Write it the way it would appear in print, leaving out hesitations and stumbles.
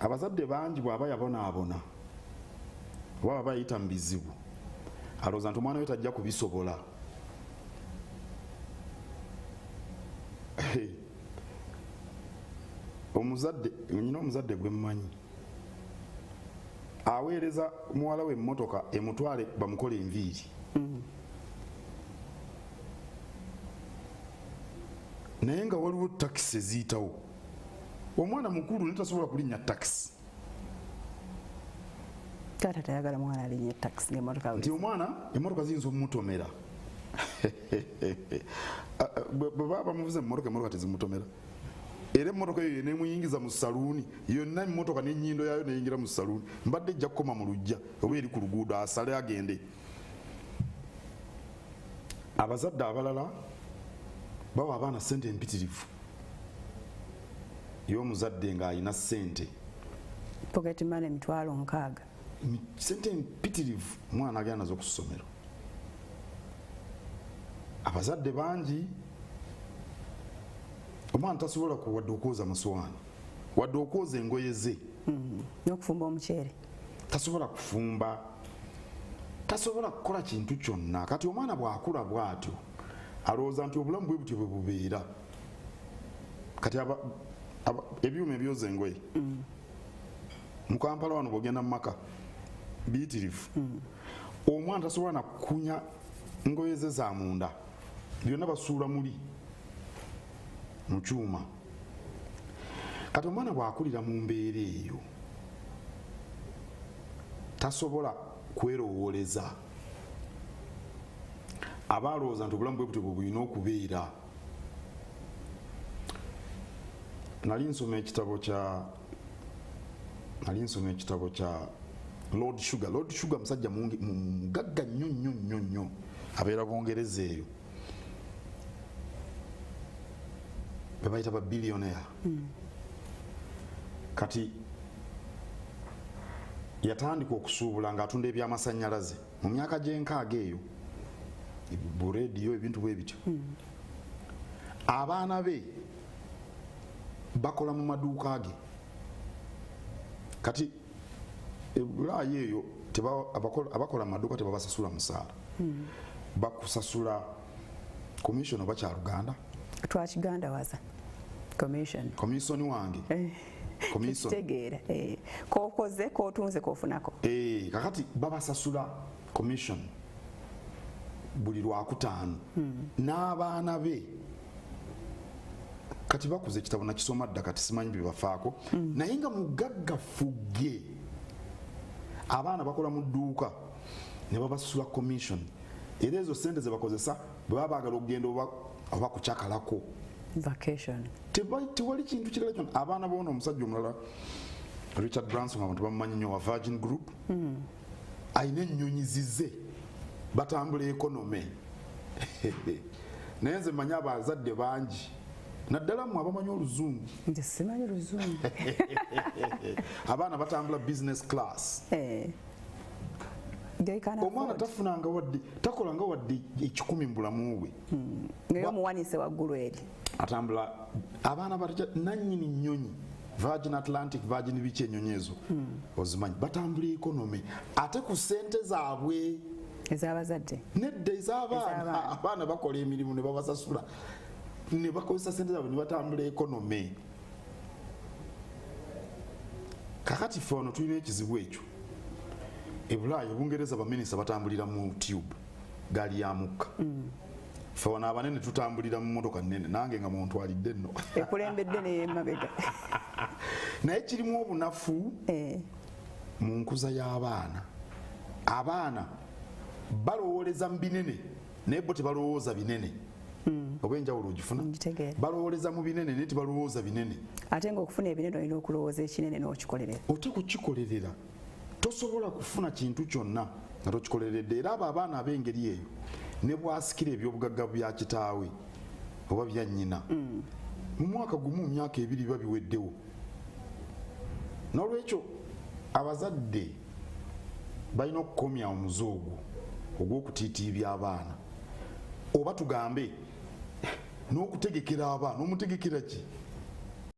abazadde bangi bw'aba yabonaabona baba bayita mu bizibu alowooza nti omwana we tajja kubisobola. Nyina omuzadde gwe mmanyi aweereza muwala we emmotoka emutwale bamukole enviiri. Naye nga waliwo takisi eziyitawo, omwana mukulu ne tasobola kulinnya takisi. Taata tayagala mwana alinnye takisi ng'emmotoka nti omwana emmotoka ziyinza omumutomera. Bwe baba bamuvuze emmotoka tezimutomera. Era emmotoka eyo nemuyingiza mu saluuni, yonna emmotoka n'ennyindo yaayo neyingira mu saluuni, mbadde ejja kukoma mu lujja oba eri ku luguudo asale agende. Abazadde abalala bawa abaana ssente empitirivu y'omuzadde ng'alina ssente, pocket money emitwalo 6, ssente empitirivu omwana agenda nazo ku ssomero. Abazadde bangi omwana tasobola wadde okwoza masowaani, wadde okwoza engoye ze, n'okufumba omuceere tasobola kufumba, tasobola kukola kintu kyonna. Kati omwana bw'akula bw'atyo alowooza nti obulamu bwe butyo bwe bubeera. Kati ebyuma ebyoza engoye mu Kampala wano bw'ogenda mu maka biyitirivu, omwana tasobola nakukunya ngoye ze za munda, byonna basuula muli mu kyuma. Kati omwana bw'akulira mu mbeera eyo tasobola kwerowooleza, aba alowooza nti obulamu bwe butyo bwe bulina okubeera. Nali nsoma ekitabo kya Lord Sugar. Lord Sugar musajja mugagga nnyo abeera Bungereza eyo, bebayita ba billionaire. Kati yatandika okusuubula ng'atunda ebyamasannyalaze mu myaka gy'enkaaga eyo, bureediyo ebintu bwe bityo. Abaana be bakola mu maduuka ge. Kati ebulaayi eyo abakola mu maduuka tebabasasula musaala, bakusasula commission oba kyaluganda twakiganda waza komisoni wange kitegeera kokoze kotunze kofunako. Kakati babasasula commission buli Lwakutaano. N'abaana be kati bakuze ekitabo nakisoma dda, kati simanyi bibafaako, naye nga mugaggafu ge. Abaana bakola mu dduuka ne babasasula commission, era ezo ssente ze bakozesa bwe baba baagala okugenda oba kukyakalako vacation, tewali kintu kirala kyonna. Abaana boona omusajja omulala Richard Branson abantu bamumanyi nnyo wa Virgin Group, alina ennyonyi zize batambula ekonome. Naye nze mmanyi abazadde bangi naddala mmwe abamanyi Oluzungu, nze simanyi Luzungu. abaana batambula business class. Omwana tafunanga wadde takolanga wadde 10 mu bulamu bwe, ngayo omuwanise waggulu eri atambula. Abaana batya nannyini nnyonyi Virgin Atlantic, Virgin biki ennyonyi ezo ozimanyi, batambula ekonome ate ku ssente zaabwe ez'abazadde nedda ez'abaana. Abaana bakola emirimu ne babasasula ne bakozesa ssente zaabwe ne batambula ekonome. Kakati ffe wano tulina ekizibu ekyo. Ebulaayi Bungereza baminisita batambulira mu tube, gaali ya mukka. Ffe wano abanene tutambulira mu motoka nnene, nange nga muntwalidde nno ekulembedde neyemabega. Naye kirimu obunafu mu nkuza y'abaana. Abaana balowooleza mu binene naye bo tebalowooza binene. Oba enjawulo ogifuna? Balowooleza mu binene naye tebalowooza binene. Ate ng'okufuna ebinene olina okulowooza ekinene n'okikolerera. Otekukikolerera, tosobola kufuna kintu kyonna nga tokikoleredde. Era abo abaana ab'engeri eyo ne bwasikira ebyobugagga bya kitaawe oba bya nnyina mu mwaka gumu, mu myaka 2 biba biweddewo. N'olwekyo abazadde balina okukomya omuze ogwo ogw'okutiitiibya abaana, oba tugambe n'okutegekera abaana. Omutegekera ki?